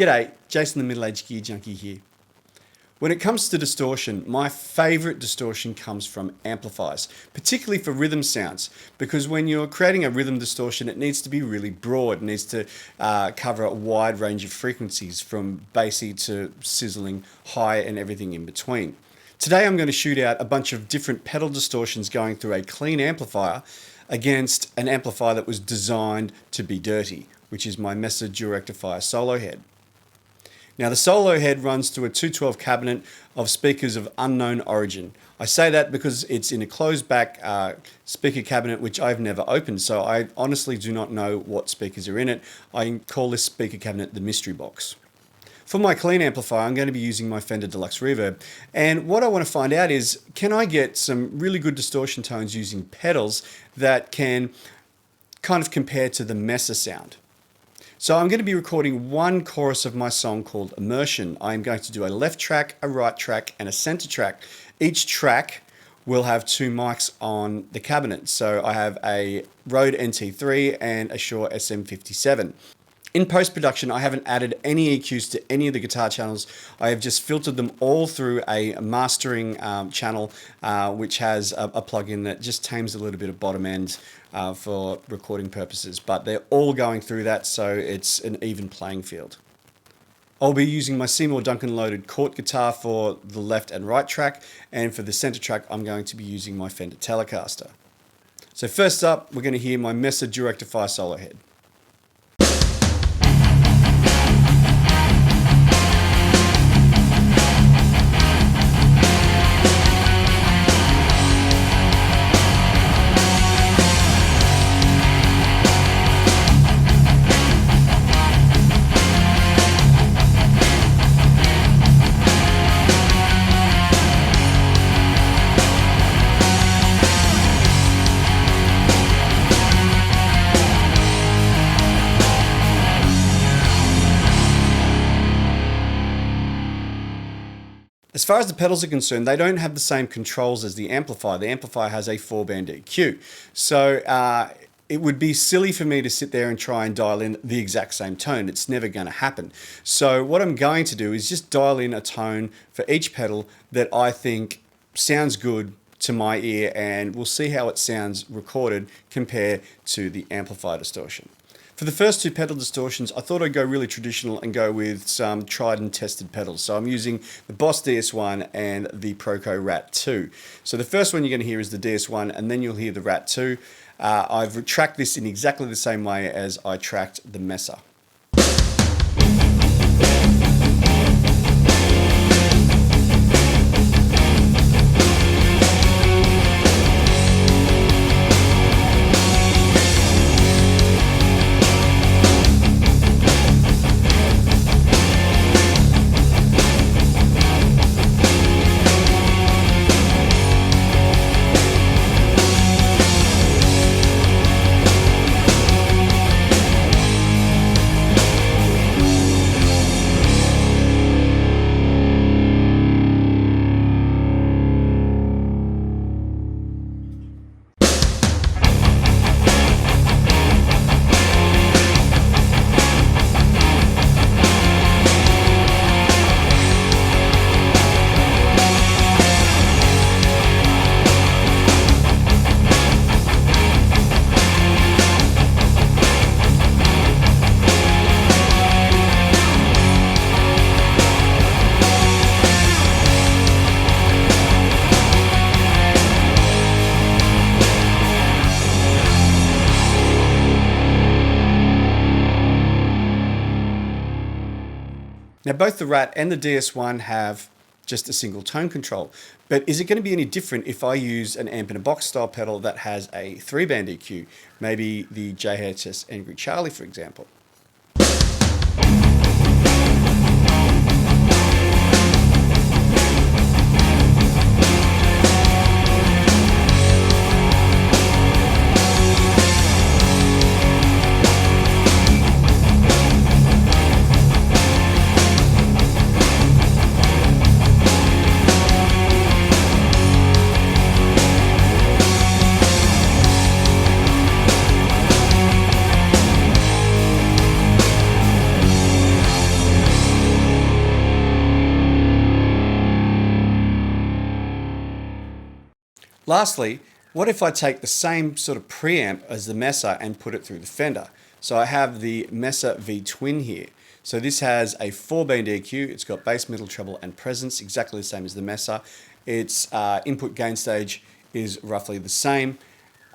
G'day, Jason the Middle-Aged Gear Junkie here. When it comes to distortion, my favourite distortion comes from amplifiers, particularly for rhythm sounds, because when you're creating a rhythm distortion, it needs to be really broad. It needs to cover a wide range of frequencies, from bassy to sizzling, high, and everything in between. Today I'm going to shoot out a bunch of different pedal distortions going through a clean amplifier against an amplifier that was designed to be dirty, which is my Mesa V Solo Head. Now the Solo Head runs to a 212 cabinet of speakers of unknown origin. I say that because it's in a closed back speaker cabinet which I've never opened, so I honestly do not know what speakers are in it. I call this speaker cabinet the mystery box. For my clean amplifier, I'm going to be using my Fender Deluxe Reverb, and what I want to find out is, can I get some really good distortion tones using pedals that can kind of compare to the Mesa sound? So I'm going to be recording one chorus of my song called Immersion. I'm going to do a left track, a right track, and a center track. Each track will have two mics on the cabinet. So I have a Rode NT3 and a Shure SM57. In post-production, I haven't added any EQs to any of the guitar channels. I have just filtered them all through a mastering channel, which has a plugin that just tames a little bit of bottom end for recording purposes. But they're all going through that, so it's an even playing field. I'll be using my Seymour Duncan loaded Cort guitar for the left and right track, and for the center track, I'm going to be using my Fender Telecaster. So first up, we're going to hear my Mesa V Solo Head. As far as the pedals are concerned, they don't have the same controls as the amplifier. The amplifier has a 4-band EQ. So it would be silly for me to sit there and try and dial in the exact same tone. It's never going to happen. So what I'm going to do is just dial in a tone for each pedal that I think sounds good to my ear, and we'll see how it sounds recorded compared to the amplifier distortion. For the first two pedal distortions, I thought I'd go really traditional and go with some tried and tested pedals. So I'm using the Boss DS1 and the Proco RAT 2. So the first one you're going to hear is the DS1, and then you'll hear the RAT 2. I've tracked this in exactly the same way as I tracked the Mesa. Now both the RAT and the DS1 have just a single tone control, but is it going to be any different if I use an amp in a box style pedal that has a 3-band EQ, maybe the JHS Angry Charlie for example? Lastly, what if I take the same sort of preamp as the Mesa and put it through the Fender? So I have the Mesa V Twin here. So this has a 4-band EQ, it's got bass, middle, treble, and presence, exactly the same as the Mesa. Its input gain stage is roughly the same,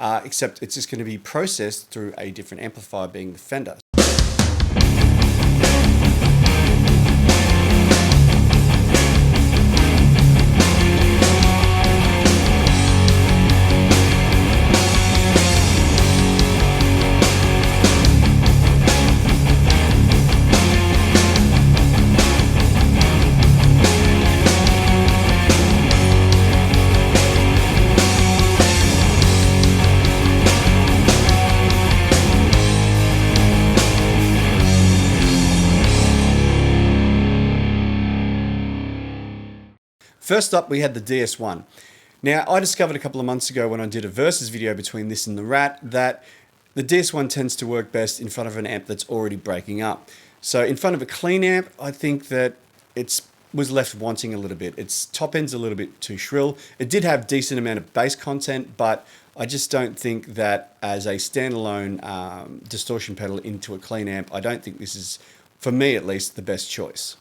except it's just going to be processed through a different amplifier, being the Fender. First up, we had the DS1. Now, I discovered a couple of months ago when I did a versus video between this and the RAT that the DS1 tends to work best in front of an amp that's already breaking up. So in front of a clean amp, I think that it was left wanting a little bit. Its top end's a little bit too shrill. It did have decent amount of bass content, but I just don't think that as a standalone distortion pedal into a clean amp, I don't think this is, for me at least, the best choice.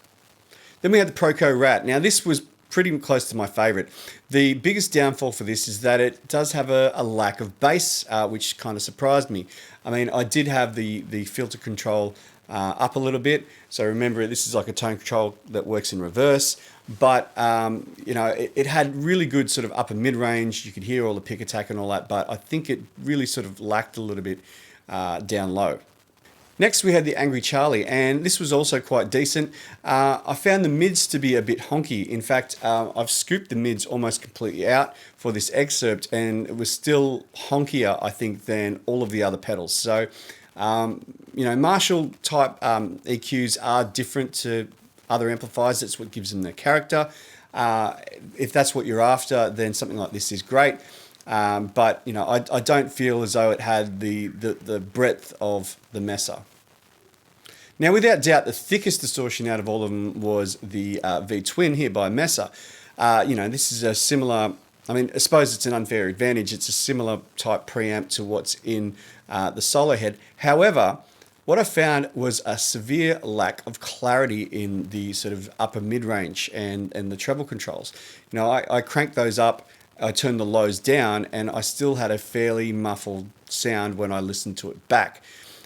Then we had the Proco RAT. Now this was pretty close to my favorite. The biggest downfall for this is that it does have a lack of bass, which kind of surprised me. I mean, I did have the filter control up a little bit. So remember, this is like a tone control that works in reverse, but you know, it had really good sort of upper mid-range. You could hear all the pick attack and all that, but I think it really sort of lacked a little bit down low. Next, we had the Angry Charlie, and this was also quite decent. I found the mids to be a bit honky. In fact, I've scooped the mids almost completely out for this excerpt, and it was still honkier, I think, than all of the other pedals. So, you know, Marshall type EQs are different to other amplifiers. That's what gives them their character. If that's what you're after, then something like this is great. But you know, I don't feel as though it had the breadth of the Mesa. Now, without doubt, the thickest distortion out of all of them was the V Twin here by Mesa. You know, this is a similar, I mean, I suppose it's an unfair advantage. It's a similar type preamp to what's in the Solo Head. However, what I found was a severe lack of clarity in the sort of upper mid-range and the treble controls. You know, I cranked those up, I turned the lows down, and I still had a fairly muffled sound when I listened to it back.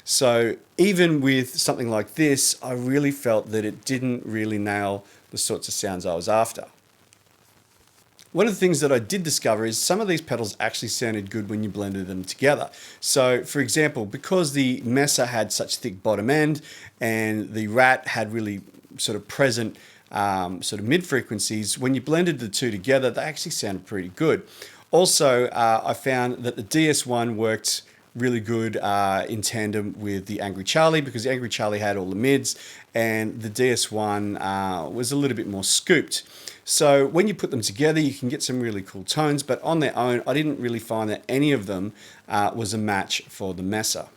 So even with something like this, I really felt that it didn't really nail the sorts of sounds I was after. One of the things that I did discover is some of these pedals actually sounded good when you blended them together. So for example, because the Mesa had such thick bottom end and the RAT had really sort of present sort of mid frequencies, when you blended the two together, they actually sounded pretty good. Also, I found that the DS1 worked really good in tandem with the Angry Charlie, because the Angry Charlie had all the mids and the DS1 was a little bit more scooped. So when you put them together, you can get some really cool tones, but on their own, I didn't really find that any of them was a match for the Mesa.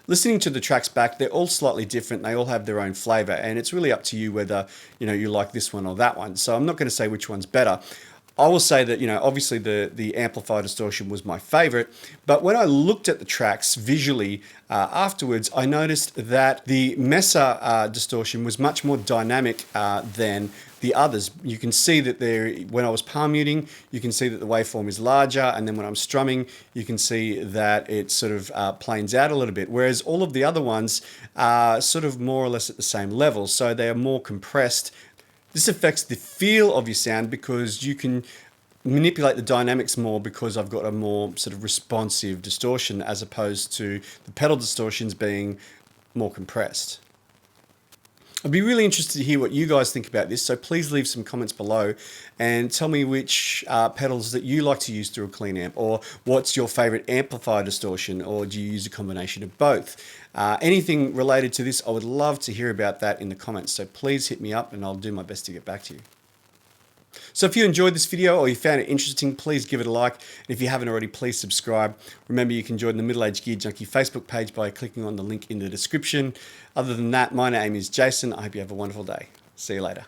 Listening to the tracks back, they're all slightly different. They all have their own flavor, and it's really up to you whether, you know, you like this one or that one. So I'm not going to say which one's better. I will say that, you know, obviously the amplifier distortion was my favorite, but when I looked at the tracks visually afterwards, I noticed that the Mesa distortion was much more dynamic than the others. You can see that when I was palm muting, you can see that the waveform is larger, and then when I'm strumming, you can see that it sort of planes out a little bit, whereas all of the other ones are sort of more or less at the same level, so they are more compressed. This affects the feel of your sound because you can manipulate the dynamics more, because I've got a more sort of responsive distortion as opposed to the pedal distortions being more compressed. I'd be really interested to hear what you guys think about this, so please leave some comments below and tell me which pedals that you like to use through a clean amp, or what's your favorite amplifier distortion, or do you use a combination of both? Anything related to this, I would love to hear about that in the comments, so please hit me up and I'll do my best to get back to you. So if you enjoyed this video or you found it interesting, please give it a like. And if you haven't already, please subscribe. Remember, you can join the Middle Aged Gear Junkie Facebook page by clicking on the link in the description. Other than that, my name is Jason. I hope you have a wonderful day. See you later.